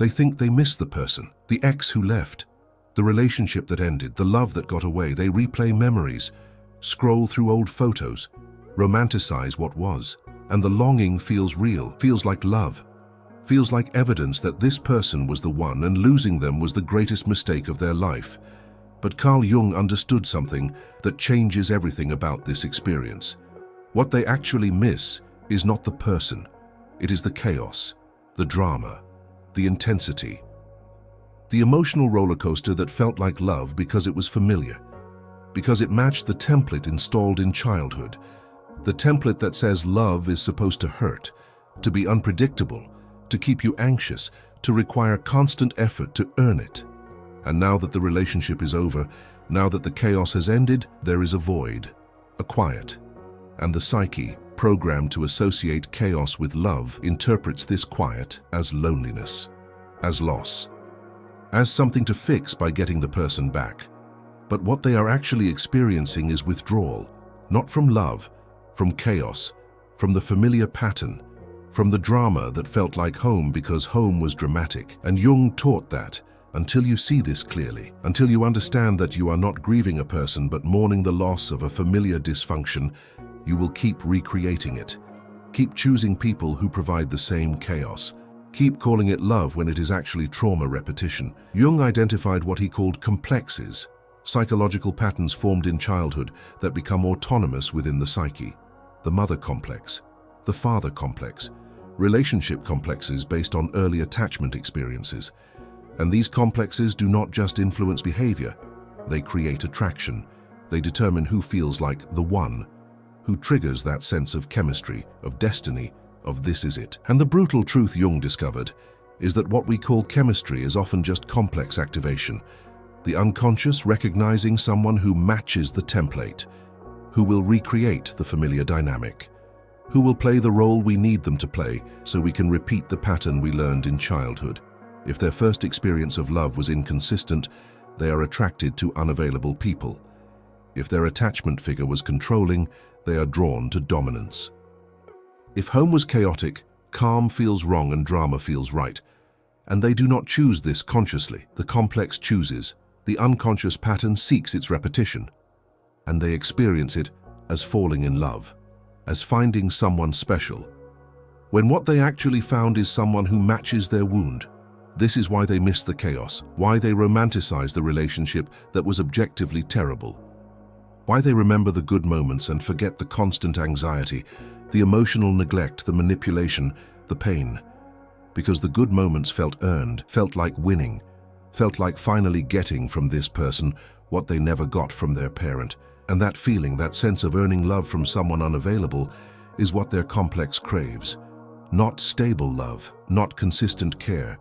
They think they miss the person, the ex who left, the relationship that ended, the love that got away. They replay memories, scroll through old photos, romanticize what was. And the longing feels real, feels like love, feels like evidence that this person was the one and losing them was the greatest mistake of their life. But Carl Jung understood something that changes everything about this experience. What they actually miss is not the person. It is the chaos, the drama, the intensity. The emotional roller coaster that felt like love because it was familiar, because it matched the template installed in childhood. The template that says love is supposed to hurt, to be unpredictable, to keep you anxious, to require constant effort to earn it. And now that the relationship is over, now that the chaos has ended, there is a void, a quiet. And the psyche, programmed to associate chaos with love, interprets this quiet as loneliness, as loss, as something to fix by getting the person back. But what they are actually experiencing is withdrawal, not from love, from chaos, from the familiar pattern, from the drama that felt like home because home was dramatic. And Jung taught that until you see this clearly, until you understand that you are not grieving a person but mourning the loss of a familiar dysfunction, you will keep recreating it. Keep choosing people who provide the same chaos. Keep calling it love when it is actually trauma repetition. Jung identified what he called complexes, psychological patterns formed in childhood that become autonomous within the psyche. The mother complex, the father complex, relationship complexes based on early attachment experiences. And these complexes do not just influence behavior, they create attraction. They determine who feels like the one, who triggers that sense of chemistry, of destiny, of this is it. And the brutal truth Jung discovered is that what we call chemistry is often just complex activation. The unconscious recognizing someone who matches the template, who will recreate the familiar dynamic, who will play the role we need them to play so we can repeat the pattern we learned in childhood. If their first experience of love was inconsistent, they are attracted to unavailable people. If their attachment figure was controlling, they are drawn to dominance. If home was chaotic, calm feels wrong and drama feels right. And they do not choose this consciously. The complex chooses. The unconscious pattern seeks its repetition. And they experience it as falling in love, as finding someone special, when what they actually found is someone who matches their wound. This is why they miss the chaos, why they romanticize the relationship that was objectively terrible, why they remember the good moments and forget the constant anxiety, the emotional neglect, the manipulation, the pain. Because the good moments felt earned, felt like winning, felt like finally getting from this person what they never got from their parent. And that feeling, that sense of earning love from someone unavailable, is what their complex craves. Not stable love, not consistent care,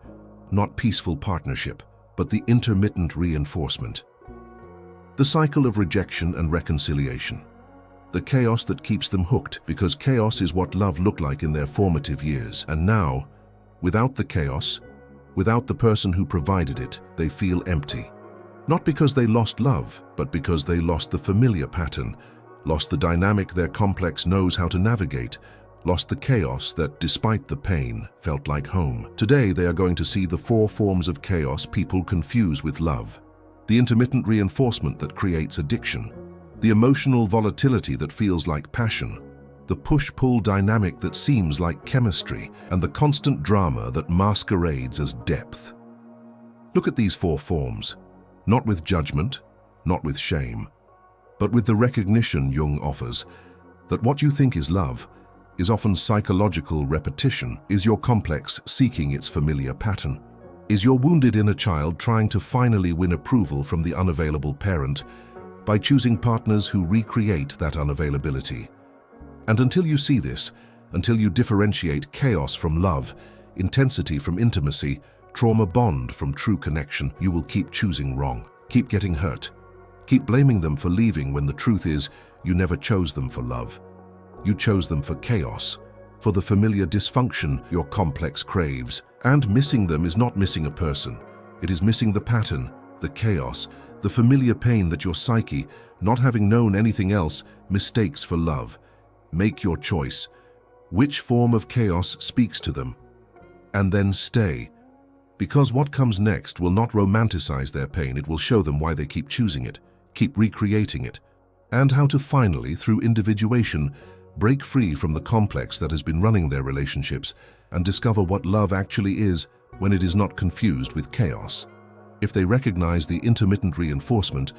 not peaceful partnership, but the intermittent reinforcement. The cycle of rejection and reconciliation. The chaos that keeps them hooked, because chaos is what love looked like in their formative years. And now, without the chaos, without the person who provided it, they feel empty. Not because they lost love, but because they lost the familiar pattern, lost the dynamic their complex knows how to navigate, lost the chaos that, despite the pain, felt like home. Today, they are going to see the 4 forms of chaos people confuse with love. The intermittent reinforcement that creates addiction, the emotional volatility that feels like passion, the push-pull dynamic that seems like chemistry, and the constant drama that masquerades as depth. Look at these 4 forms. Not with judgment, not with shame, but with the recognition Jung offers that what you think is love is often psychological repetition. Is your complex seeking its familiar pattern? Is your wounded inner child trying to finally win approval from the unavailable parent by choosing partners who recreate that unavailability? And until you see this, until you differentiate chaos from love, intensity from intimacy, trauma bond from true connection, you will keep choosing wrong, keep getting hurt, keep blaming them for leaving when the truth is you never chose them for love. You chose them for chaos, for the familiar dysfunction your complex craves. And missing them is not missing a person. It is missing the pattern, the chaos, the familiar pain that your psyche, not having known anything else, mistakes for love. Make your choice. Which form of chaos speaks to them? And then stay. Because what comes next will not romanticize their pain, it will show them why they keep choosing it, keep recreating it, and how to finally, through individuation, break free from the complex that has been running their relationships and discover what love actually is when it is not confused with chaos. If they recognize the intermittent reinforcement,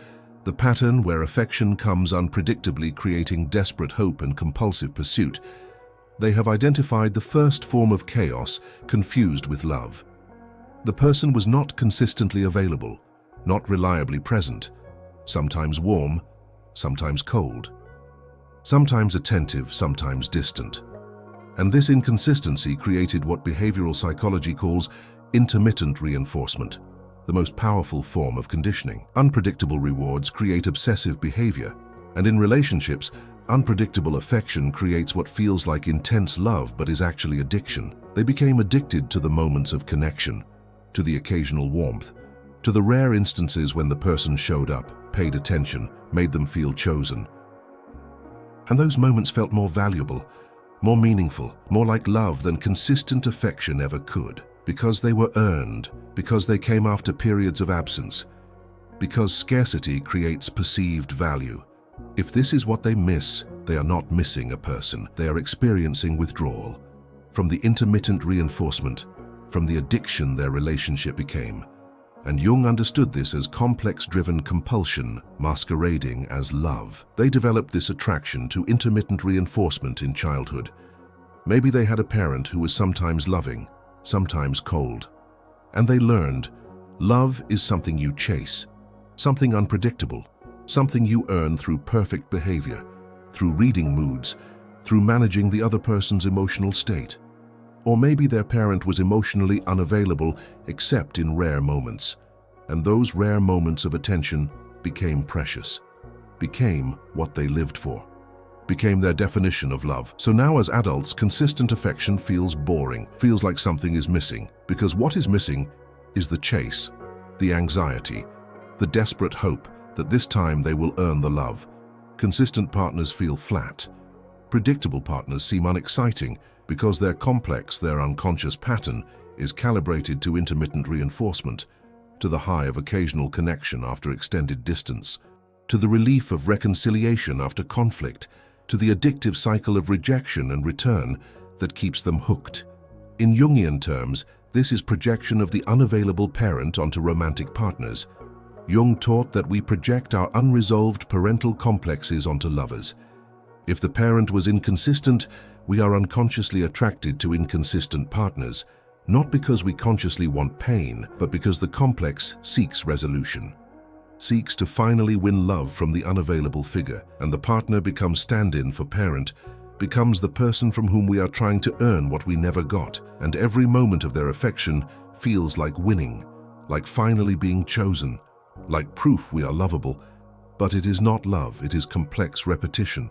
the pattern where affection comes unpredictably, creating desperate hope and compulsive pursuit, they have identified the first form of chaos confused with love. The person was not consistently available, not reliably present, sometimes warm, sometimes cold, sometimes attentive, sometimes distant. And this inconsistency created what behavioral psychology calls intermittent reinforcement, the most powerful form of conditioning. Unpredictable rewards create obsessive behavior, and in relationships, unpredictable affection creates what feels like intense love but is actually addiction. They became addicted to the moments of connection, to the occasional warmth, to the rare instances when the person showed up, paid attention, made them feel chosen. And those moments felt more valuable, more meaningful, more like love than consistent affection ever could. Because they were earned, because they came after periods of absence, because scarcity creates perceived value. If this is what they miss, they are not missing a person. They are experiencing withdrawal from the intermittent reinforcement, from the addiction their relationship became. And Jung understood this as complex-driven compulsion masquerading as love. They developed this attraction to intermittent reinforcement in childhood. Maybe they had a parent who was sometimes loving, sometimes cold. And they learned, love is something you chase, something unpredictable, something you earn through perfect behavior, through reading moods, through managing the other person's emotional state. Or maybe their parent was emotionally unavailable except in rare moments, and those rare moments of attention became precious, became what they lived for, became their definition of love. So now as adults, consistent affection feels boring, feels like something is missing, because what is missing is the chase, the anxiety, the desperate hope that this time they will earn the love. Consistent partners feel flat. Predictable partners seem unexciting because their complex, their unconscious pattern is calibrated to intermittent reinforcement, to the high of occasional connection after extended distance, to the relief of reconciliation after conflict, to the addictive cycle of rejection and return that keeps them hooked. In Jungian terms, this is projection of the unavailable parent onto romantic partners. Jung taught that we project our unresolved parental complexes onto lovers. If the parent was inconsistent, we are unconsciously attracted to inconsistent partners, not because we consciously want pain, but because the complex seeks resolution, seeks to finally win love from the unavailable figure, and the partner becomes stand-in for parent, becomes the person from whom we are trying to earn what we never got, and every moment of their affection feels like winning, like finally being chosen, like proof we are lovable. But it is not love, it is complex repetition,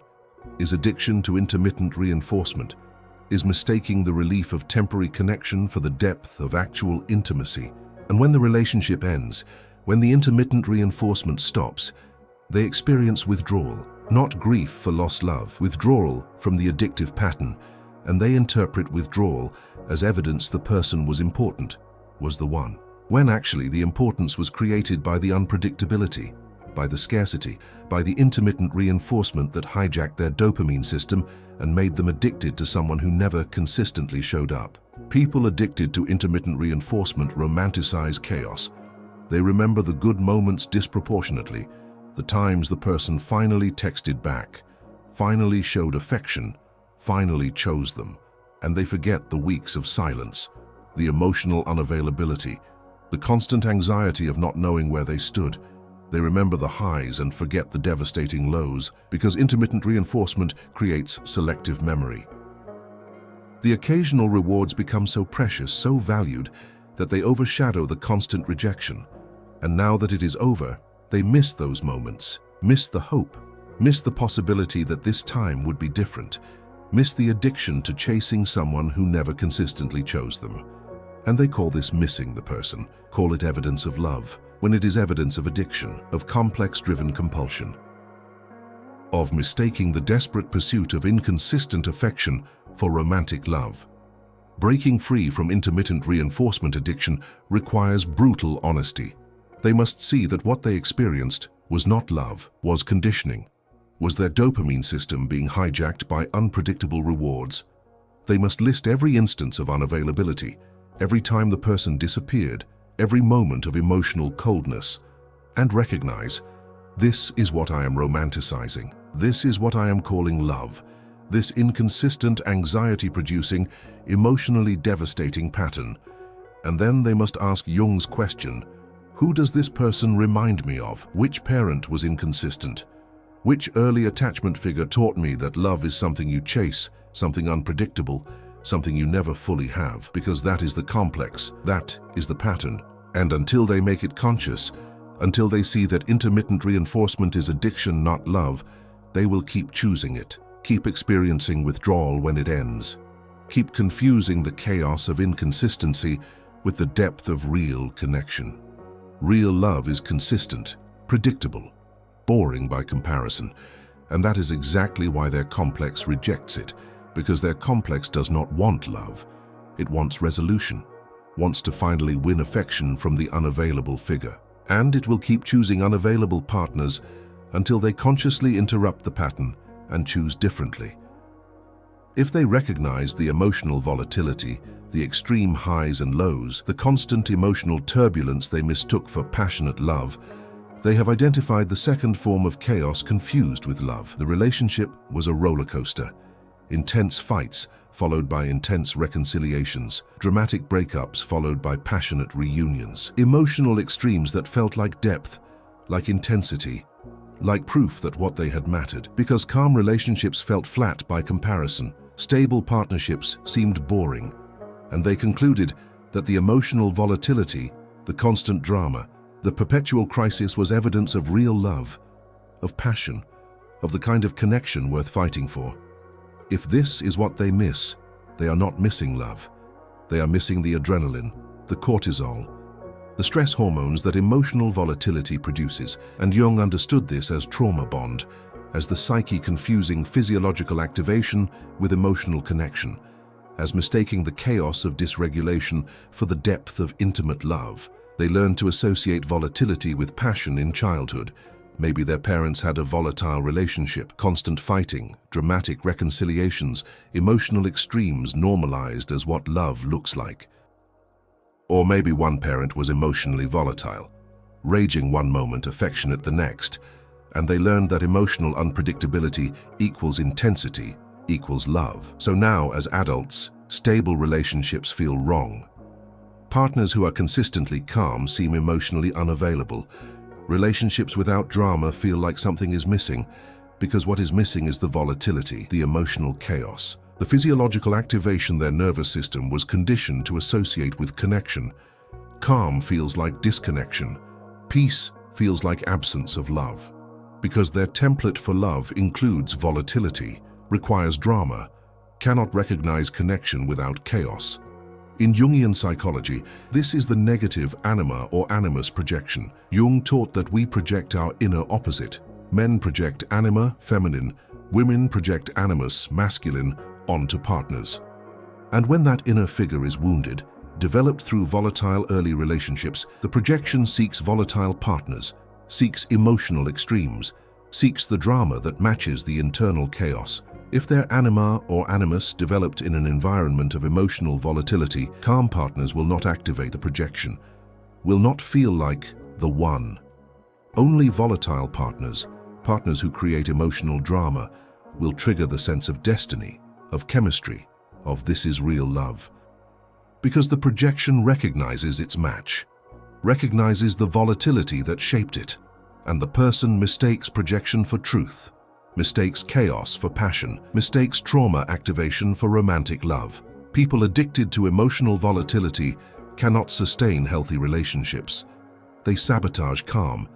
is addiction to intermittent reinforcement, is mistaking the relief of temporary connection for the depth of actual intimacy. And when the relationship ends, when the intermittent reinforcement stops, they experience withdrawal, not grief for lost love, withdrawal from the addictive pattern, and they interpret withdrawal as evidence the person was important, was the one, when actually the importance was created by the unpredictability, by the scarcity, by the intermittent reinforcement that hijacked their dopamine system and made them addicted to someone who never consistently showed up. People addicted to intermittent reinforcement romanticize chaos. They remember the good moments disproportionately, the times the person finally texted back, finally showed affection, finally chose them, and they forget the weeks of silence, the emotional unavailability, the constant anxiety of not knowing where they stood. They remember the highs and forget the devastating lows because intermittent reinforcement creates selective memory. The occasional rewards become so precious, so valued, that they overshadow the constant rejection. And now that it is over, they miss those moments, miss the hope, miss the possibility that this time would be different, miss the addiction to chasing someone who never consistently chose them. And they call this missing the person, call it evidence of love, when it is evidence of addiction, of complex-driven compulsion, of mistaking the desperate pursuit of inconsistent affection for romantic love. Breaking free from intermittent reinforcement addiction requires brutal honesty. They must see that what they experienced was not love, was conditioning, was their dopamine system being hijacked by unpredictable rewards. They must list every instance of unavailability, every time the person disappeared, every moment of emotional coldness, and recognize, this is what I am romanticizing. This is what I am calling love. This inconsistent, anxiety-producing, emotionally devastating pattern. And then they must ask Jung's question, who does this person remind me of? Which parent was inconsistent? Which early attachment figure taught me that love is something you chase, something unpredictable, something you never fully have? Because that is the complex, that is the pattern. And until they make it conscious, until they see that intermittent reinforcement is addiction, not love, they will keep choosing it. Keep experiencing withdrawal when it ends. Keep confusing the chaos of inconsistency with the depth of real connection. Real love is consistent, predictable, boring by comparison, and that is exactly why their complex rejects it, because their complex does not want love. It wants resolution, wants to finally win affection from the unavailable figure. And it will keep choosing unavailable partners until they consciously interrupt the pattern and choose differently. If they recognize the emotional volatility, the extreme highs and lows, the constant emotional turbulence they mistook for passionate love, they have identified the second form of chaos confused with love. The relationship was a roller coaster. Intense fights followed by intense reconciliations, dramatic breakups followed by passionate reunions, emotional extremes that felt like depth, like intensity, like proof that what they had mattered. Because calm relationships felt flat by comparison, stable partnerships seemed boring, and they concluded that the emotional volatility, the constant drama, the perpetual crisis was evidence of real love, of passion, of the kind of connection worth fighting for. If this is what they miss, they are not missing love. They are missing the adrenaline, the cortisol, the stress hormones that emotional volatility produces, and Jung understood this as trauma bond, as the psyche confusing physiological activation with emotional connection, as mistaking the chaos of dysregulation for the depth of intimate love. They learned to associate volatility with passion in childhood. Maybe their parents had a volatile relationship, constant fighting, dramatic reconciliations, emotional extremes normalized as what love looks like. Or maybe one parent was emotionally volatile, raging one moment, affectionate the next, and they learned that emotional unpredictability equals intensity, equals love. So now, as adults, stable relationships feel wrong. Partners who are consistently calm seem emotionally unavailable. Relationships without drama feel like something is missing, because what is missing is the volatility, the emotional chaos. The physiological activation their nervous system was conditioned to associate with connection. Calm feels like disconnection. Peace feels like absence of love. Because their template for love includes volatility, requires drama, cannot recognize connection without chaos. In Jungian psychology, this is the negative anima or animus projection. Jung taught that we project our inner opposite. Men project anima, feminine, women project animus, masculine, onto partners. And when that inner figure is wounded, developed through volatile early relationships, the projection seeks volatile partners, seeks emotional extremes, seeks the drama that matches the internal chaos. If their anima or animus developed in an environment of emotional volatility, calm partners will not activate the projection, will not feel like the one. Only volatile partners, partners who create emotional drama, will trigger the sense of destiny, of chemistry, of this is real love. Because the projection recognizes its match, recognizes the volatility that shaped it, and the person mistakes projection for truth, mistakes chaos for passion, mistakes trauma activation for romantic love. People addicted to emotional volatility cannot sustain healthy relationships. They sabotage calm.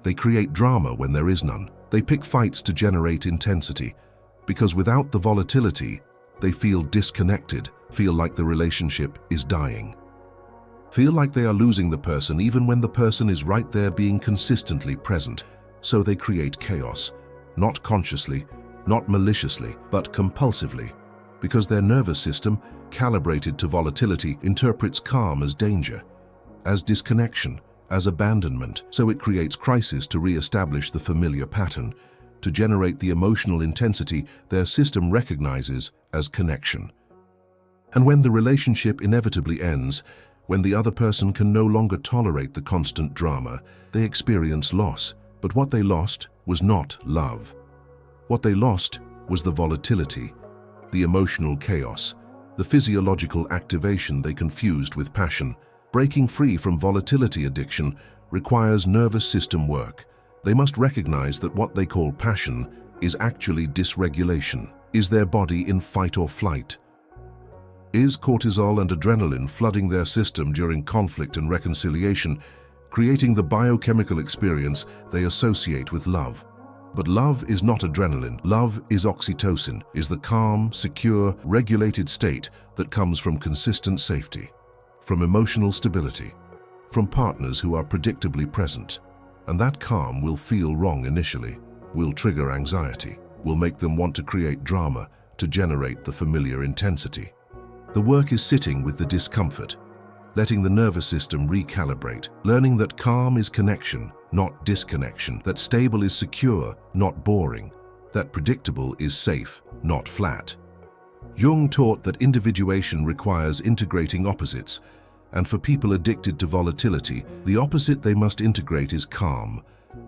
They create drama when there is none. They pick fights to generate intensity, because without the volatility, they feel disconnected, feel like the relationship is dying. Feel like they are losing the person even when the person is right there being consistently present. So they create chaos, not consciously, not maliciously, but compulsively, because their nervous system calibrated to volatility, interprets calm as danger, as disconnection, as abandonment, so it creates crisis to re-establish the familiar pattern, to generate the emotional intensity their system recognizes as connection. And when the relationship inevitably ends, when the other person can no longer tolerate the constant drama, they experience loss. But what they lost was not love. What they lost was the volatility, the emotional chaos, the physiological activation they confused with passion. Breaking free from volatility addiction requires nervous system work. They must recognize that what they call passion is actually dysregulation. Is their body in fight or flight? Is cortisol and adrenaline flooding their system during conflict and reconciliation, creating the biochemical experience they associate with love? But love is not adrenaline. Love is oxytocin, is the calm, secure, regulated state that comes from consistent safety, from emotional stability, from partners who are predictably present. And that calm will feel wrong initially, will trigger anxiety, will make them want to create drama to generate the familiar intensity. The work is sitting with the discomfort, letting the nervous system recalibrate, learning that calm is connection, not disconnection, that stable is secure, not boring, that predictable is safe, not flat. Jung taught that individuation requires integrating opposites, and for people addicted to volatility, the opposite they must integrate is calm,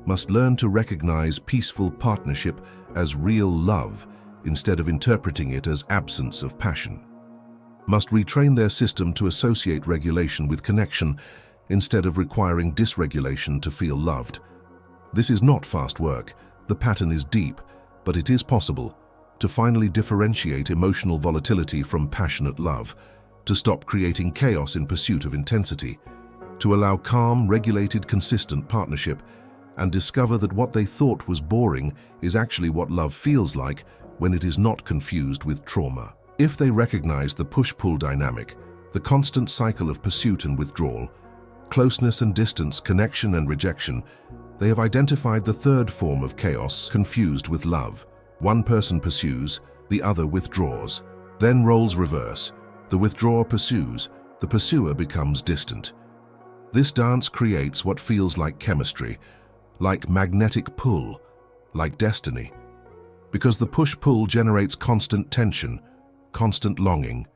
must learn to recognize peaceful partnership as real love instead of interpreting it as absence of passion. Must retrain their system to associate regulation with connection instead of requiring dysregulation to feel loved. This is not fast work. The pattern is deep, but it is possible to finally differentiate emotional volatility from passionate love, to stop creating chaos in pursuit of intensity, to allow calm, regulated, consistent partnership, and discover that what they thought was boring is actually what love feels like when it is not confused with trauma. If they recognize the push-pull dynamic, the constant cycle of pursuit and withdrawal, closeness and distance, connection and rejection, they have identified the third form of chaos confused with love. One person pursues, the other withdraws. Then roles reverse. The withdrawer pursues, the pursuer becomes distant. This dance creates what feels like chemistry, like magnetic pull, like destiny. Because the push-pull generates constant tension, constant longing,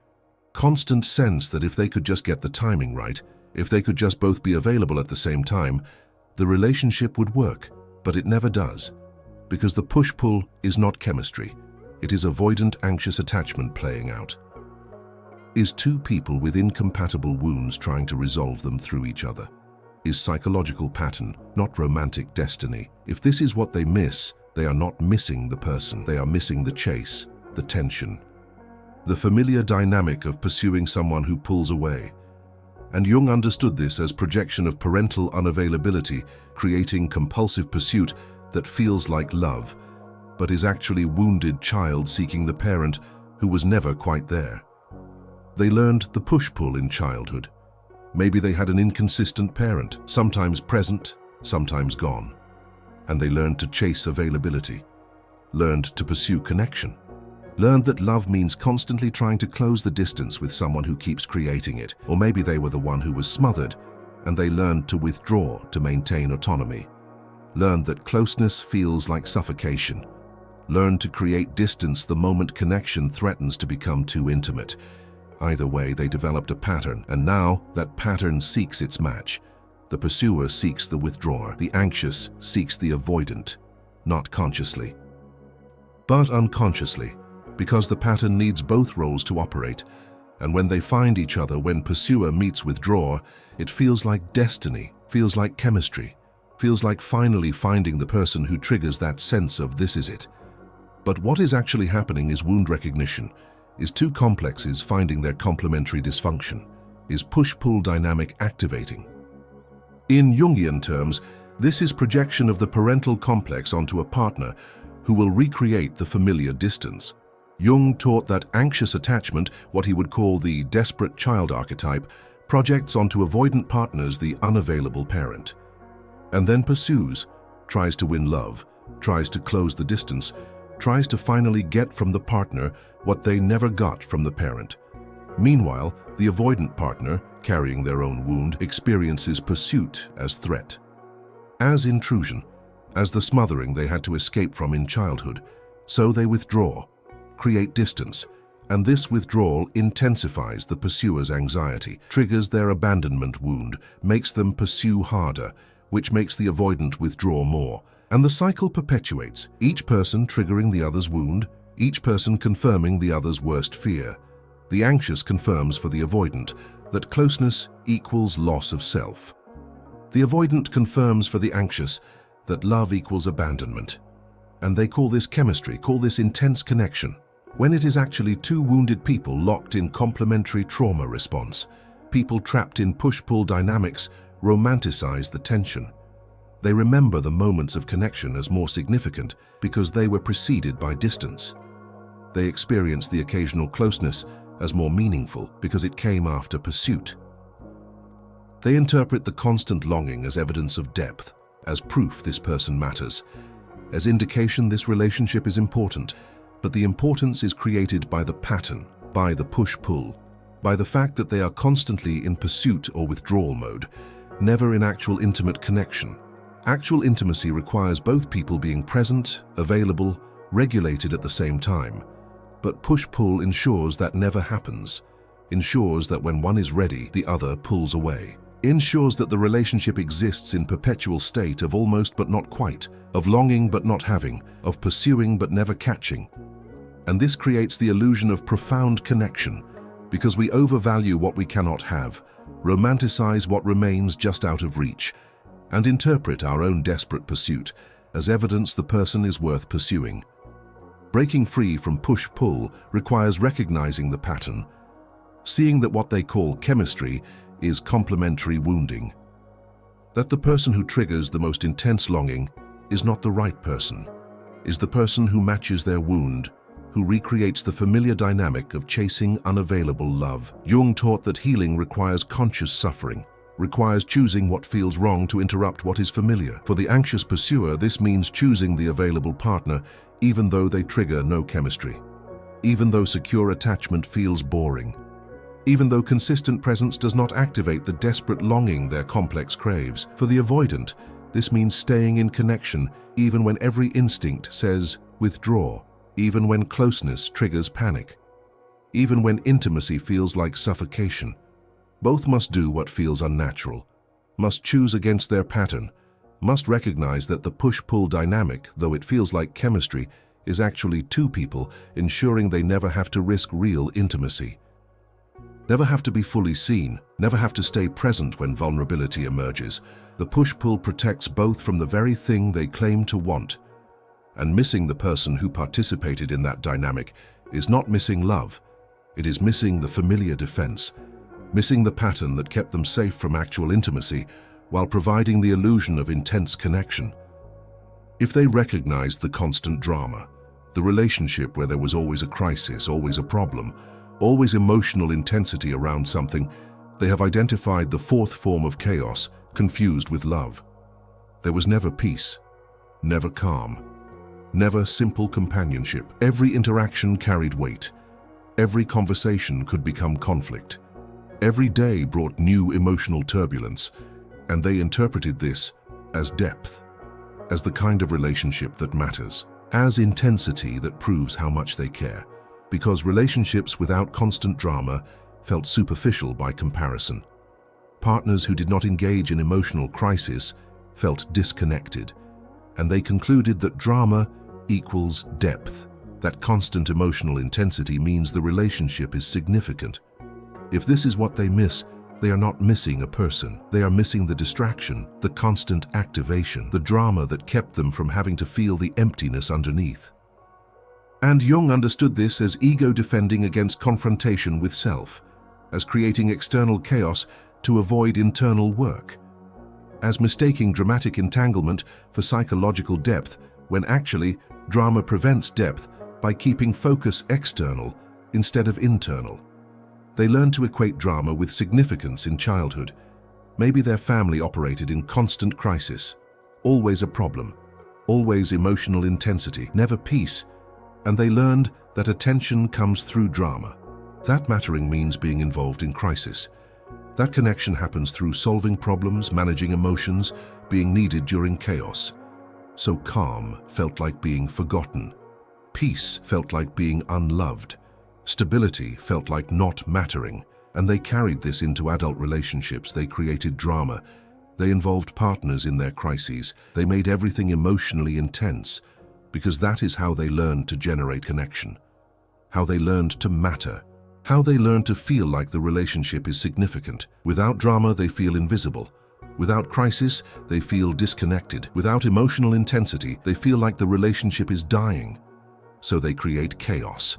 constant sense that if they could just get the timing right, if they could just both be available at the same time, the relationship would work. But it never does, because the push-pull is not chemistry. It is avoidant, anxious attachment playing out. Is two people with incompatible wounds trying to resolve them through each other? Is psychological pattern, not romantic destiny? If this is what they miss, they are not missing the person. They are missing the chase, the tension, the familiar dynamic of pursuing someone who pulls away. And Jung understood this as projection of parental unavailability, creating compulsive pursuit that feels like love, but is actually wounded child seeking the parent who was never quite there. They learned the push-pull in childhood. Maybe they had an inconsistent parent, sometimes present, sometimes gone. And they learned to chase availability, learned to pursue connection, learned that love means constantly trying to close the distance with someone who keeps creating it. Or maybe they were the one who was smothered, and they learned to withdraw to maintain autonomy, learned that closeness feels like suffocation, learned to create distance the moment connection threatens to become too intimate. Either way, they developed a pattern, and now that pattern seeks its match. The pursuer seeks the withdrawer. The anxious seeks the avoidant, not consciously, but unconsciously, because the pattern needs both roles to operate. And when they find each other, when pursuer meets withdrawer, it feels like destiny, feels like chemistry, feels like finally finding the person who triggers that sense of this is it. But what is actually happening is wound recognition, is two complexes finding their complementary dysfunction, is push-pull dynamic activating. In Jungian terms, this is projection of the parental complex onto a partner who will recreate the familiar distance. Jung taught that anxious attachment, what he would call the desperate child archetype, projects onto avoidant partners the unavailable parent, and then pursues, tries to win love, tries to close the distance, tries to finally get from the partner what they never got from the parent. Meanwhile, the avoidant partner, carrying their own wound, experiences pursuit as threat, as intrusion, as the smothering they had to escape from in childhood. So they withdraw, create distance, and this withdrawal intensifies the pursuer's anxiety, triggers their abandonment wound, makes them pursue harder, which makes the avoidant withdraw more. And the cycle perpetuates, each person triggering the other's wound, each person confirming the other's worst fear. The anxious confirms for the avoidant that closeness equals loss of self. The avoidant confirms for the anxious that love equals abandonment. And they call this chemistry, call this intense connection, when it is actually two wounded people locked in complementary trauma response. People trapped in push-pull dynamics romanticize the tension. They remember the moments of connection as more significant because they were preceded by distance. They experience the occasional closeness as more meaningful because it came after pursuit. They interpret the constant longing as evidence of depth, as proof this person matters, as indication this relationship is important, but the importance is created by the pattern, by the push-pull, by the fact that they are constantly in pursuit or withdrawal mode, never in actual intimate connection. Actual intimacy requires both people being present, available, regulated at the same time. But push-pull ensures that never happens, ensures that when one is ready, the other pulls away, ensures that the relationship exists in perpetual state of almost but not quite, of longing but not having, of pursuing but never catching. And this creates the illusion of profound connection, because we overvalue what we cannot have, romanticize what remains just out of reach, and interpret our own desperate pursuit as evidence the person is worth pursuing. Breaking free from push-pull requires recognizing the pattern, seeing that what they call chemistry is complementary wounding, that the person who triggers the most intense longing is not the right person, is the person who matches their wound, who recreates the familiar dynamic of chasing unavailable love. Jung taught that healing requires conscious suffering, requires choosing what feels wrong to interrupt what is familiar. For the anxious pursuer, this means choosing the available partner even though they trigger no chemistry, even though secure attachment feels boring, even though consistent presence does not activate the desperate longing their complex craves. For the avoidant, this means staying in connection even when every instinct says withdraw, even when closeness triggers panic, even when intimacy feels like suffocation. Both must do what feels unnatural, must choose against their pattern, must recognize that the push-pull dynamic, though it feels like chemistry, is actually two people ensuring they never have to risk real intimacy. Never have to be fully seen, never have to stay present when vulnerability emerges. The push-pull protects both from the very thing they claim to want. And missing the person who participated in that dynamic is not missing love, it is missing the familiar defense, missing the pattern that kept them safe from actual intimacy while providing the illusion of intense connection. If they recognized the constant drama, the relationship where there was always a crisis, always a problem, always emotional intensity around something, they have identified the fourth form of chaos, confused with love. There was never peace, never calm, never simple companionship. Every interaction carried weight. Every conversation could become conflict. Every day brought new emotional turbulence, and they interpreted this as depth, as the kind of relationship that matters, as intensity that proves how much they care, because relationships without constant drama felt superficial by comparison. Partners who did not engage in emotional crisis felt disconnected, and they concluded that drama equals depth, that constant emotional intensity means the relationship is significant. If this is what they miss, they are not missing a person. They are missing the distraction, the constant activation, the drama that kept them from having to feel the emptiness underneath. And Jung understood this as ego defending against confrontation with self, as creating external chaos to avoid internal work, as mistaking dramatic entanglement for psychological depth, when actually drama prevents depth by keeping focus external instead of internal. They learned to equate drama with significance in childhood. Maybe their family operated in constant crisis, always a problem, always emotional intensity, never peace, and they learned that attention comes through drama. That mattering means being involved in crisis. That connection happens through solving problems, managing emotions, being needed during chaos. So calm felt like being forgotten. Peace felt like being unloved. Stability felt like not mattering. And they carried this into adult relationships. They created drama. They involved partners in their crises. They made everything emotionally intense, because that is how they learned to generate connection. How they learned to matter. How they learned to feel like the relationship is significant. Without drama, they feel invisible. Without crisis, they feel disconnected. Without emotional intensity, they feel like the relationship is dying. So they create chaos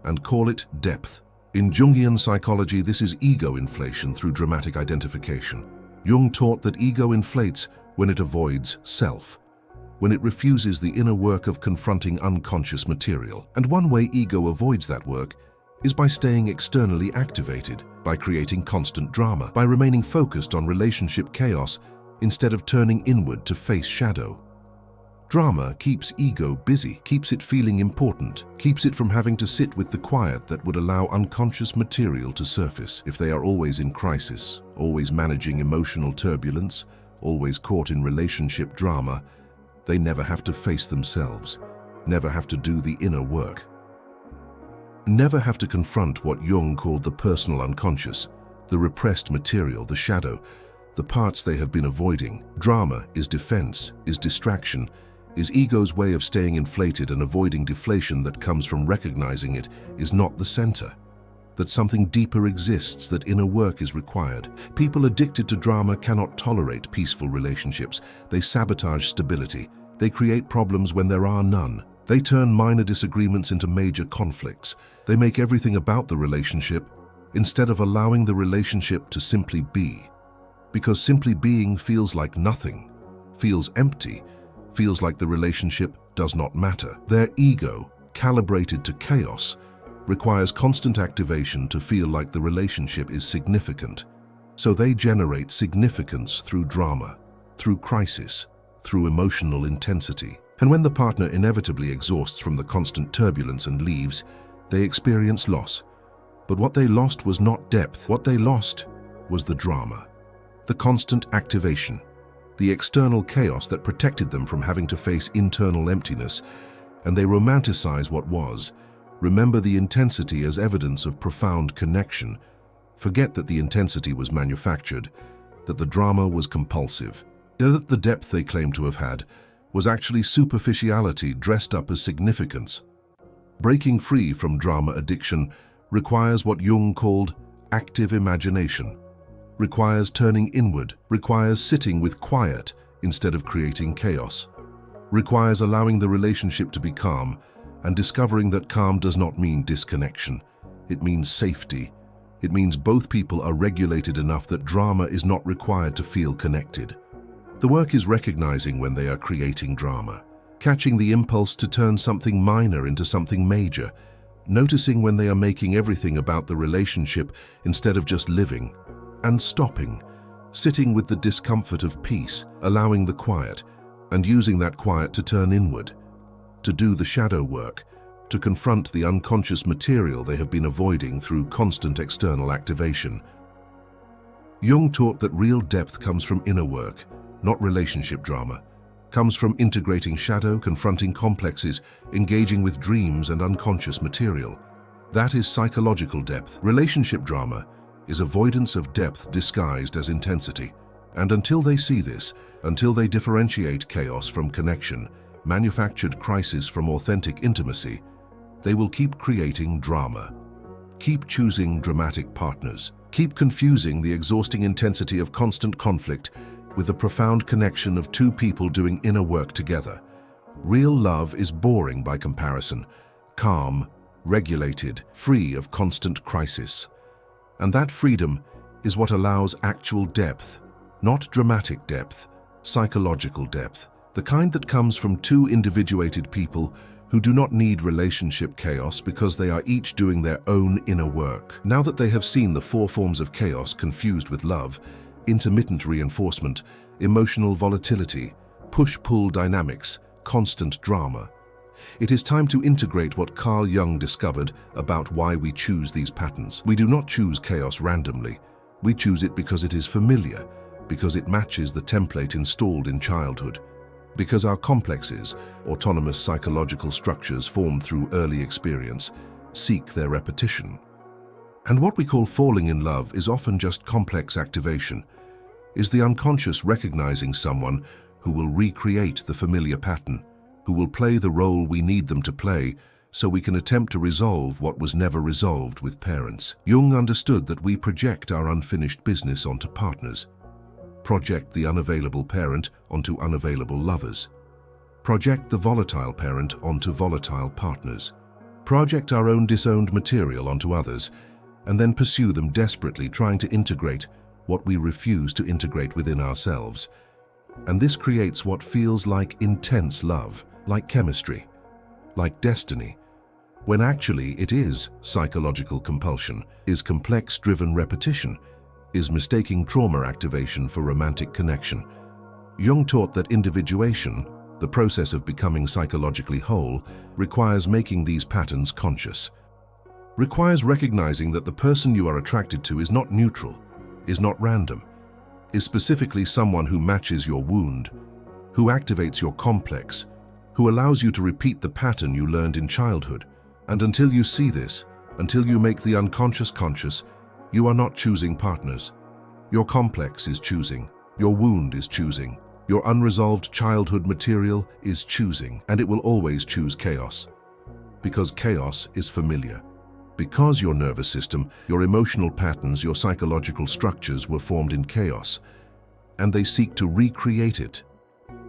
and call it depth. In Jungian psychology, this is ego inflation through dramatic identification. Jung taught that ego inflates when it avoids self, when it refuses the inner work of confronting unconscious material. And one way ego avoids that work is by staying externally activated, by creating constant drama, by remaining focused on relationship chaos instead of turning inward to face shadow. Drama keeps ego busy, keeps it feeling important, keeps it from having to sit with the quiet that would allow unconscious material to surface. If they are always in crisis, always managing emotional turbulence, always caught in relationship drama, they never have to face themselves, never have to do the inner work. Never have to confront what Jung called the personal unconscious, the repressed material, the shadow, the parts they have been avoiding. Drama is defense, is distraction, is ego's way of staying inflated and avoiding deflation that comes from recognizing it is not the center, that something deeper exists, that inner work is required. People addicted to drama cannot tolerate peaceful relationships. They sabotage stability. They create problems when there are none. They turn minor disagreements into major conflicts. They make everything about the relationship instead of allowing the relationship to simply be. Because simply being feels like nothing, feels empty, feels like the relationship does not matter. Their ego, calibrated to chaos, requires constant activation to feel like the relationship is significant. So they generate significance through drama, through crisis, through emotional intensity. And when the partner inevitably exhausts from the constant turbulence and leaves, they experience loss. But what they lost was not depth. What they lost was the drama, the constant activation, the external chaos that protected them from having to face internal emptiness. And they romanticize what was, remember the intensity as evidence of profound connection, forget that the intensity was manufactured, that the drama was compulsive, that the depth they claim to have had was actually superficiality dressed up as significance. Breaking free from drama addiction requires what Jung called active imagination, requires turning inward, requires sitting with quiet instead of creating chaos, requires allowing the relationship to be calm and discovering that calm does not mean disconnection. It means safety. It means both people are regulated enough that drama is not required to feel connected. The work is recognizing when they are creating drama, catching the impulse to turn something minor into something major, noticing when they are making everything about the relationship instead of just living, and stopping, sitting with the discomfort of peace, allowing the quiet, and using that quiet to turn inward, to do the shadow work, to confront the unconscious material they have been avoiding through constant external activation. Jung taught that real depth comes from inner work, not relationship drama, comes from integrating shadow, confronting complexes, engaging with dreams and unconscious material. That is psychological depth. Relationship drama is avoidance of depth disguised as intensity. And until they see this, until they differentiate chaos from connection, manufactured crisis from authentic intimacy, they will keep creating drama, keep choosing dramatic partners, keep confusing the exhausting intensity of constant conflict with the profound connection of two people doing inner work together. Real love is boring by comparison, calm, regulated, free of constant crisis. And that freedom is what allows actual depth, not dramatic depth, psychological depth, the kind that comes from two individuated people who do not need relationship chaos because they are each doing their own inner work. Now that they have seen the four forms of chaos confused with love, intermittent reinforcement, emotional volatility, push-pull dynamics, constant drama, It is time to integrate what Carl Jung discovered about why we choose these patterns. We do not choose chaos randomly. We choose it because it is familiar, because it matches the template installed in childhood, because our complexes, autonomous psychological structures formed through early experience, seek their repetition. And what we call falling in love is often just complex activation, is the unconscious recognizing someone who will recreate the familiar pattern, who will play the role we need them to play so we can attempt to resolve what was never resolved with parents. Jung understood that we project our unfinished business onto partners, project the unavailable parent onto unavailable lovers, project the volatile parent onto volatile partners, project our own disowned material onto others, and then pursue them desperately trying to integrate what we refuse to integrate within ourselves. And this creates what feels like intense love, like chemistry, like destiny, when actually it is psychological compulsion, is complex-driven repetition, is mistaking trauma activation for romantic connection. Jung taught that individuation, the process of becoming psychologically whole, requires making these patterns conscious, requires recognizing that the person you are attracted to is not neutral, is not random, is specifically someone who matches your wound, who activates your complex, who allows you to repeat the pattern you learned in childhood. And until you see this, until you make the unconscious conscious, you are not choosing partners. Your complex is choosing, your wound is choosing, your unresolved childhood material is choosing, and it will always choose chaos. Because chaos is familiar. Because your nervous system, your emotional patterns, your psychological structures were formed in chaos, and they seek to recreate it.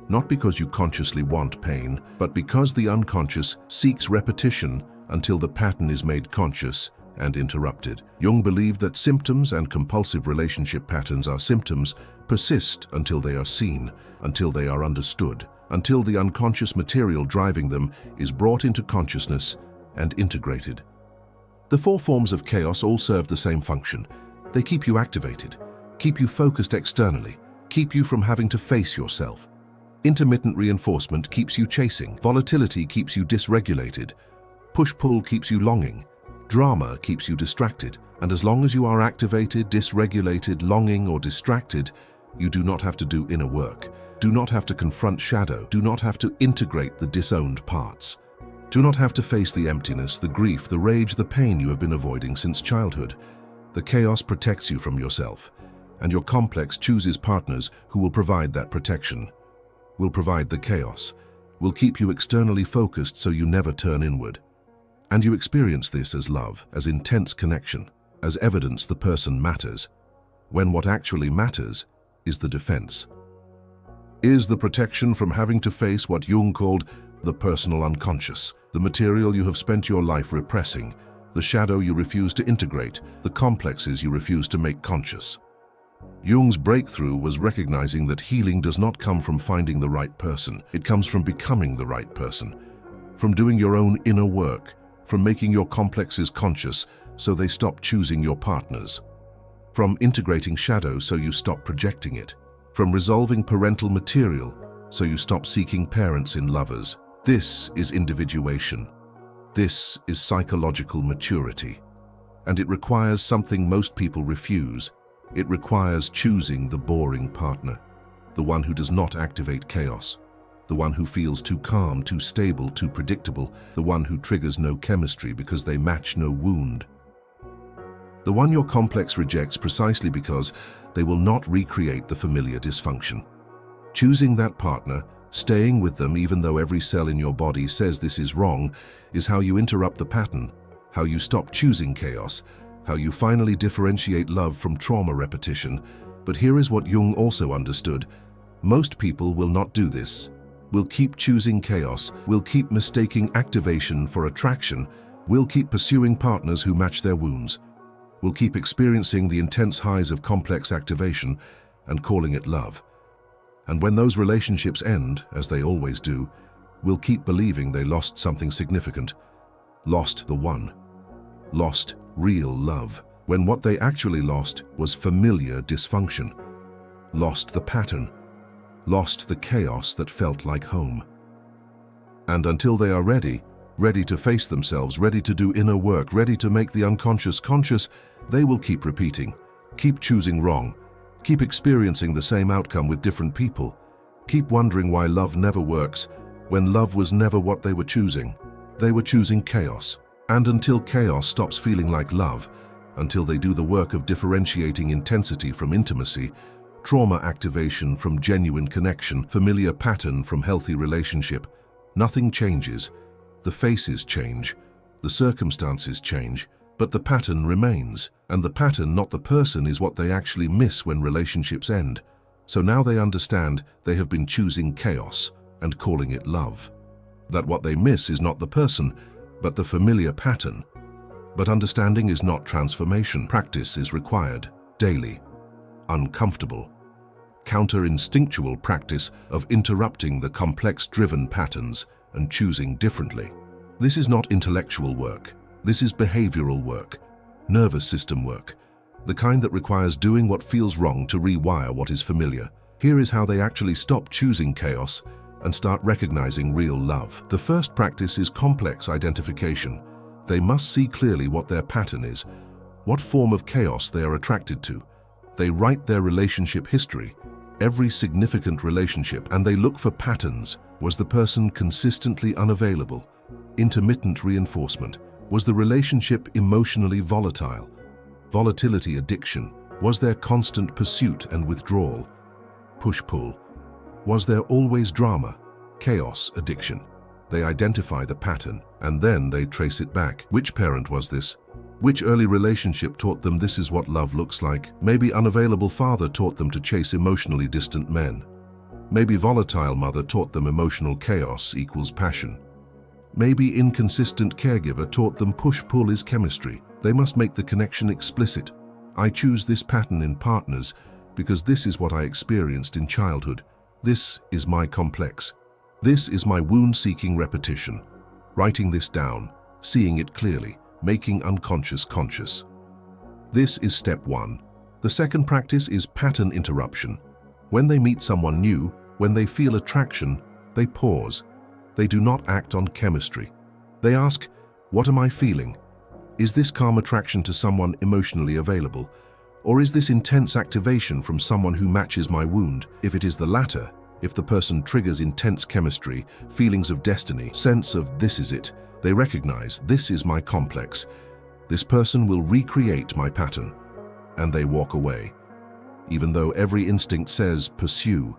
Not because you consciously want pain, but because the unconscious seeks repetition until the pattern is made conscious and interrupted. Jung believed that symptoms and compulsive relationship patterns are symptoms persist until they are seen, until they are understood, until the unconscious material driving them is brought into consciousness and integrated. The four forms of chaos all serve the same function. They keep you activated, keep you focused externally, keep you from having to face yourself. Intermittent reinforcement keeps you chasing. Volatility keeps you dysregulated. Push-pull keeps you longing. Drama keeps you distracted. And as long as you are activated, dysregulated, longing, or distracted, you do not have to do inner work. Do not have to confront shadow. Do not have to integrate the disowned parts. Do not have to face the emptiness, the grief, the rage, the pain you have been avoiding since childhood. The chaos protects you from yourself, and your complex chooses partners who will provide that protection, will provide the chaos, will keep you externally focused so you never turn inward. And you experience this as love, as intense connection, as evidence the person matters, when what actually matters is the defense. Is the protection from having to face what Jung called the personal unconscious, the material you have spent your life repressing, the shadow you refuse to integrate, the complexes you refuse to make conscious. Jung's breakthrough was recognizing that healing does not come from finding the right person. It comes from becoming the right person, from doing your own inner work, from making your complexes conscious so they stop choosing your partners, from integrating shadow so you stop projecting it, from resolving parental material so you stop seeking parents in lovers. This is individuation. This is psychological maturity. And it requires something most people refuse. It requires choosing the boring partner, the one who does not activate chaos, the one who feels too calm, too stable, too predictable, the one who triggers no chemistry because they match no wound. The one your complex rejects precisely because they will not recreate the familiar dysfunction. Choosing that partner, staying with them even though every cell in your body says this is wrong, is how you interrupt the pattern, how you stop choosing chaos, how you finally differentiate love from trauma repetition. But here is what Jung also understood. Most people will not do this, will keep choosing chaos, will keep mistaking activation for attraction, will keep pursuing partners who match their wounds, will keep experiencing the intense highs of complex activation and calling it love. And when those relationships end, as they always do, will keep believing they lost something significant, lost the one, lost real love, when what they actually lost was familiar dysfunction, lost the pattern, lost the chaos that felt like home. And until they are ready to face themselves, ready to do inner work, ready to make the unconscious conscious, they will keep repeating, keep choosing wrong, keep experiencing the same outcome with different people, keep wondering why love never works, when love was never what they were choosing. They were choosing chaos. And until chaos stops feeling like love, until they do the work of differentiating intensity from intimacy, trauma activation from genuine connection, familiar pattern from healthy relationship, nothing changes. The faces change, the circumstances change, but the pattern remains. And the pattern, not the person, is what they actually miss when relationships end. So now they understand they have been choosing chaos and calling it love. That what they miss is not the person, but the familiar pattern. But understanding is not transformation. Practice is required, daily, uncomfortable, counter-instinctual practice of interrupting the complex driven patterns and choosing differently. This is not intellectual work. This is behavioral work, nervous system work, the kind that requires doing what feels wrong to rewire what is familiar. Here is how they actually stop choosing chaos and start recognizing real love. The first practice is complex identification. They must see clearly what their pattern is, what form of chaos they are attracted to. They write their relationship history, every significant relationship, and they look for patterns. Was the person consistently unavailable? Intermittent reinforcement. Was the relationship emotionally volatile? Volatility addiction. Was there constant pursuit and withdrawal? Push-pull. Was there always drama? Chaos addiction. They identify the pattern, and then they trace it back. Which parent was this? Which early relationship taught them this is what love looks like? Maybe unavailable father taught them to chase emotionally distant men. Maybe volatile mother taught them emotional chaos equals passion. Maybe inconsistent caregiver taught them push-pull is chemistry. They must make the connection explicit. I choose this pattern in partners because this is what I experienced in childhood. This is my complex. This is my wound-seeking repetition. Writing this down, seeing it clearly, making unconscious conscious. This is step 1. The second practice is pattern interruption. When they meet someone new, when they feel attraction, they pause. They do not act on chemistry. They ask, what am I feeling? Is this calm attraction to someone emotionally available? Or is this intense activation from someone who matches my wound? If it is the latter, if the person triggers intense chemistry, feelings of destiny, sense of this is it, they recognize this is my complex. This person will recreate my pattern, and they walk away. Even though every instinct says pursue,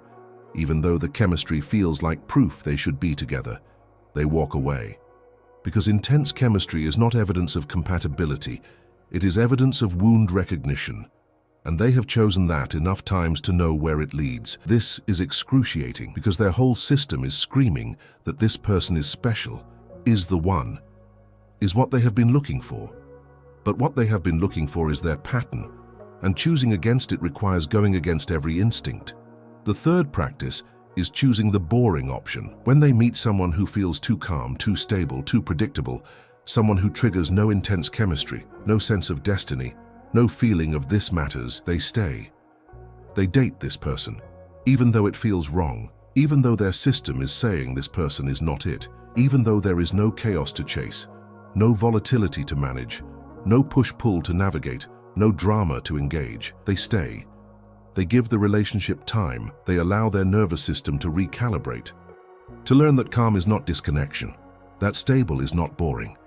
even though the chemistry feels like proof they should be together, they walk away. Because intense chemistry is not evidence of compatibility, it is evidence of wound recognition. And they have chosen that enough times to know where it leads. This is excruciating because their whole system is screaming that this person is special, is the one, is what they have been looking for. But what they have been looking for is their pattern, and choosing against it requires going against every instinct. The third practice is choosing the boring option. When they meet someone who feels too calm, too stable, too predictable, someone who triggers no intense chemistry, no sense of destiny, no feeling of this matters, they stay. They date this person, even though it feels wrong, even though their system is saying this person is not it, even though there is no chaos to chase, no volatility to manage, no push-pull to navigate, no drama to engage. They stay. They give the relationship time. They allow their nervous system to recalibrate, to learn that calm is not disconnection, that stable is not boring,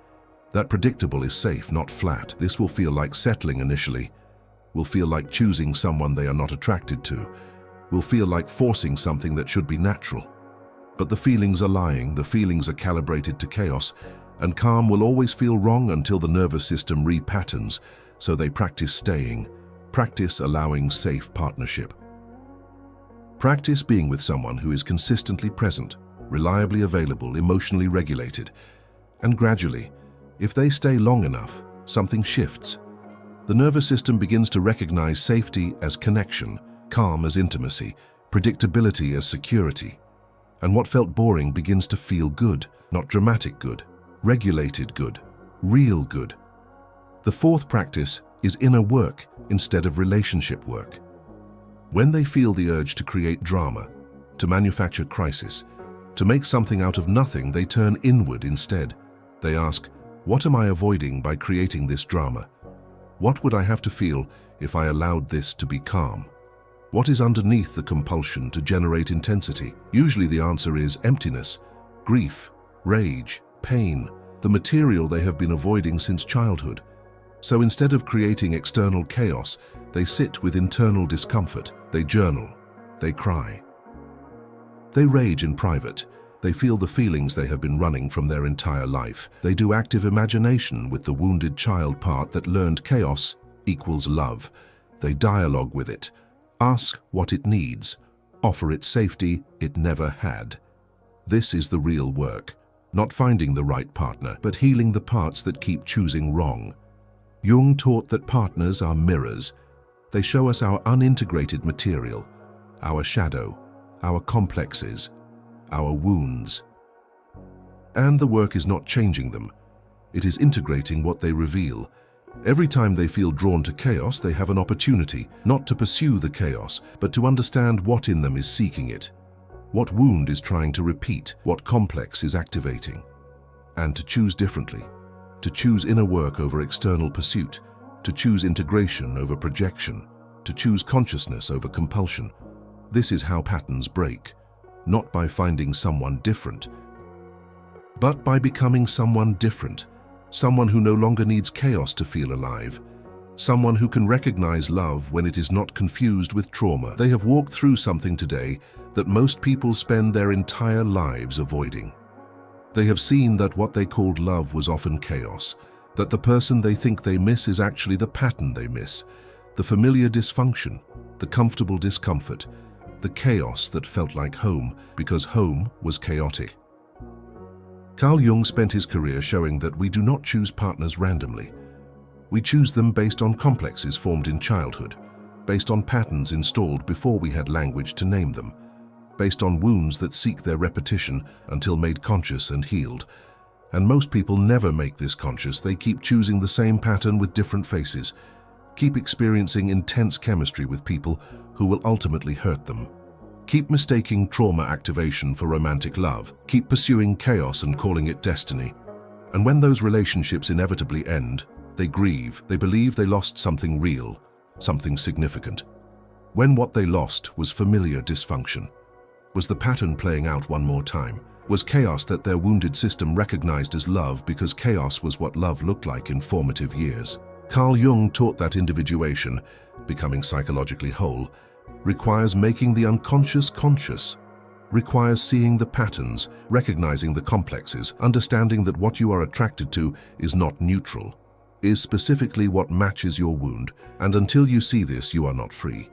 that predictable is safe, not flat. This will feel like settling initially, will feel like choosing someone they are not attracted to, will feel like forcing something that should be natural. But the feelings are lying, the feelings are calibrated to chaos, and calm will always feel wrong until the nervous system repatterns, so they practice staying, practice allowing safe partnership. Practice being with someone who is consistently present, reliably available, emotionally regulated, and gradually, if they stay long enough, something shifts. The nervous system begins to recognize safety as connection, calm as intimacy, predictability as security. And what felt boring begins to feel good, not dramatic good, regulated good, real good. The fourth practice is inner work instead of relationship work. When they feel the urge to create drama, to manufacture crisis, To make something out of nothing, they turn inward instead. They ask, what am I avoiding by creating this drama? What would I have to feel if I allowed this to be calm? What is underneath the compulsion to generate intensity? Usually the answer is emptiness, grief, rage, pain, the material they have been avoiding since childhood. So instead of creating external chaos, they sit with internal discomfort. They journal, they cry. They rage in private. They feel the feelings they have been running from their entire life. They do active imagination with the wounded child part that learned chaos equals love. They dialogue with it, ask what it needs, offer it safety it never had. This is the real work, not finding the right partner, but healing the parts that keep choosing wrong. Jung taught that partners are mirrors. They show us our unintegrated material, our shadow, our complexes, our wounds. And the work is not changing them. It is integrating what they reveal. Every time they feel drawn to chaos, they have an opportunity, not to pursue the chaos, but to understand what in them is seeking it, what wound is trying to repeat, what complex is activating, and to choose differently, to choose inner work over external pursuit, to choose integration over projection, to choose consciousness over compulsion. This is how patterns break, not by finding someone different, but by becoming someone different, someone who no longer needs chaos to feel alive, someone who can recognize love when it is not confused with trauma. They have walked through something today that most people spend their entire lives avoiding. They have seen that what they called love was often chaos, that the person they think they miss is actually the pattern they miss, the familiar dysfunction, the comfortable discomfort, the chaos that felt like home because home was chaotic. Carl Jung spent his career showing that we do not choose partners randomly. We choose them based on complexes formed in childhood, based on patterns installed before we had language to name them, based on wounds that seek their repetition until made conscious and healed. And most people never make this conscious. They keep choosing the same pattern with different faces, keep experiencing intense chemistry with people who will ultimately hurt them. Keep mistaking trauma activation for romantic love. Keep pursuing chaos and calling it destiny. And when those relationships inevitably end, they grieve. They believe they lost something real, something significant. When what they lost was familiar dysfunction. Was the pattern playing out one more time? Was chaos that their wounded system recognized as love because chaos was what love looked like in formative years? Carl Jung taught that individuation, becoming psychologically whole, requires making the unconscious conscious, requires seeing the patterns, recognizing the complexes, understanding that what you are attracted to is not neutral, is specifically what matches your wound, and until you see this, you are not free.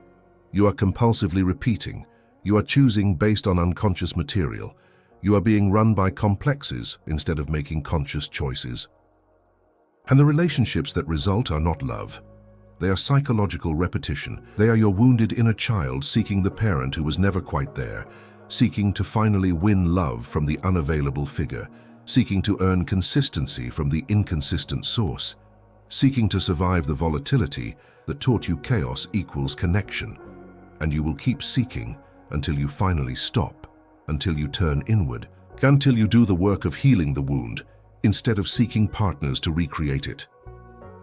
You are compulsively repeating, you are choosing based on unconscious material, you are being run by complexes instead of making conscious choices. And the relationships that result are not love. They are psychological repetition. They are your wounded inner child seeking the parent who was never quite there, seeking to finally win love from the unavailable figure, seeking to earn consistency from the inconsistent source, seeking to survive the volatility that taught you chaos equals connection. And you will keep seeking until you finally stop, until you turn inward, until you do the work of healing the wound instead of seeking partners to recreate it.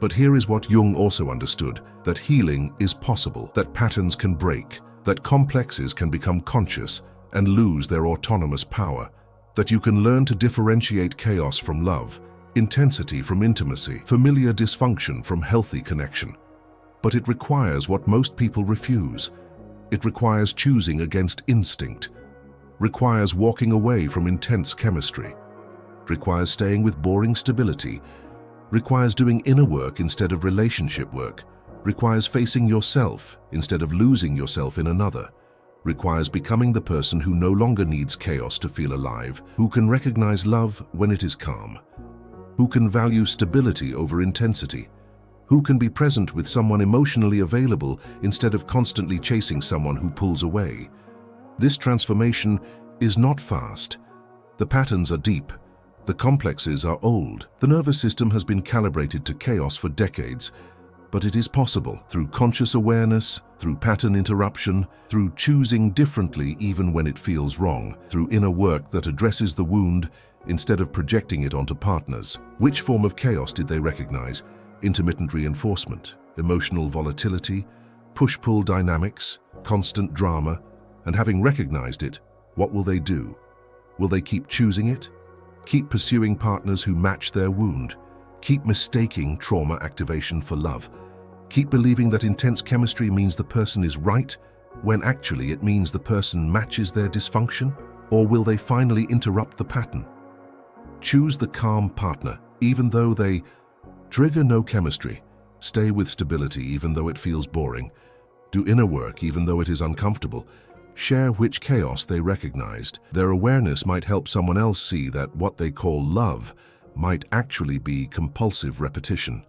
But here is what Jung also understood, that healing is possible, that patterns can break, that complexes can become conscious and lose their autonomous power, that you can learn to differentiate chaos from love, intensity from intimacy, familiar dysfunction from healthy connection. But it requires what most people refuse. It requires choosing against instinct, requires walking away from intense chemistry, requires staying with boring stability, requires doing inner work instead of relationship work, requires facing yourself instead of losing yourself in another, requires becoming the person who no longer needs chaos to feel alive, who can recognize love when it is calm, who can value stability over intensity, who can be present with someone emotionally available instead of constantly chasing someone who pulls away. This transformation is not fast. The patterns are deep. The complexes are old. The nervous system has been calibrated to chaos for decades. But it is possible through conscious awareness, through pattern interruption, through choosing differently even when it feels wrong, through inner work that addresses the wound instead of projecting it onto partners. Which form of chaos did they recognize? Intermittent reinforcement, emotional volatility, push-pull dynamics, constant drama, and having recognized it, what will they do? Will they keep choosing it? Keep pursuing partners who match their wound? Keep mistaking trauma activation for love? Keep believing that intense chemistry means the person is right, when actually it means the person matches their dysfunction? Or will they finally interrupt the pattern? Choose the calm partner, even though they trigger no chemistry. Stay with stability, even though it feels boring. Do inner work, even though it is uncomfortable. Share which chaos they recognized. Their awareness might help someone else see that what they call love might actually be compulsive repetition.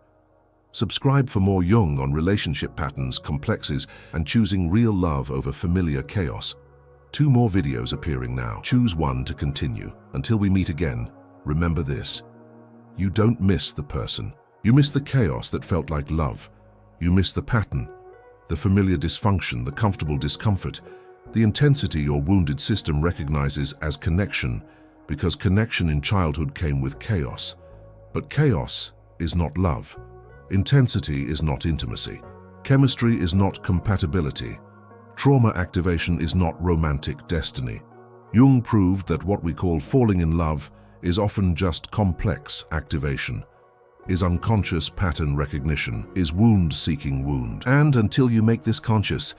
Subscribe for more Jung on relationship patterns, complexes, and choosing real love over familiar chaos. 2 more videos appearing now. Choose one to continue. Until we meet again, remember this. You don't miss the person. You miss the chaos that felt like love. You miss the pattern, the familiar dysfunction, the comfortable discomfort, the intensity your wounded system recognizes as connection, because connection in childhood came with chaos. But chaos is not love. Intensity is not intimacy. Chemistry is not compatibility. Trauma activation is not romantic destiny. Jung proved that what we call falling in love is often just complex activation, is unconscious pattern recognition, is wound-seeking wound. And until you make this conscious,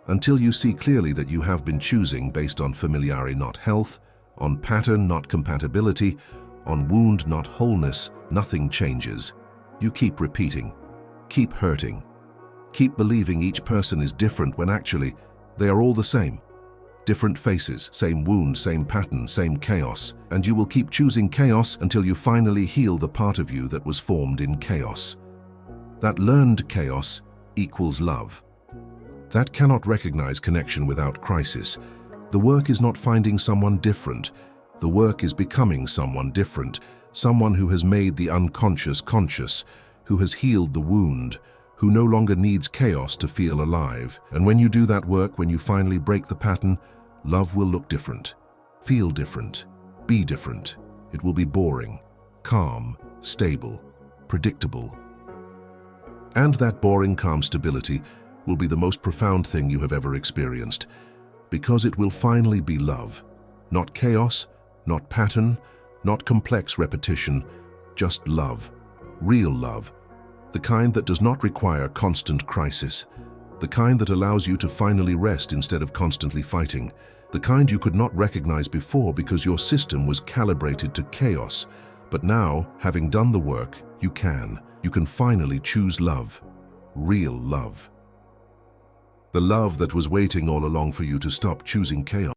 until you see clearly that you have been choosing based on familiarity, not health, on pattern, not compatibility, on wound, not wholeness, nothing changes. You keep repeating, keep hurting, keep believing each person is different when actually they are all the same. Different faces, same wound, same pattern, same chaos, and you will keep choosing chaos until you finally heal the part of you that was formed in chaos. That learned chaos equals love. That cannot recognize connection without crisis. The work is not finding someone different. The work is becoming someone different, someone who has made the unconscious conscious, who has healed the wound, who no longer needs chaos to feel alive. And when you do that work, when you finally break the pattern, love will look different, feel different, be different. It will be boring, calm, stable, predictable. And that boring, calm stability will be the most profound thing you have ever experienced, because it will finally be love. Not chaos, not pattern, not complex repetition, just love. Real love. The kind that does not require constant crisis. The kind that allows you to finally rest instead of constantly fighting. The kind you could not recognize before because your system was calibrated to chaos. But now, having done the work, you can. You can finally choose love. Real love. The love that was waiting all along for you to stop choosing chaos.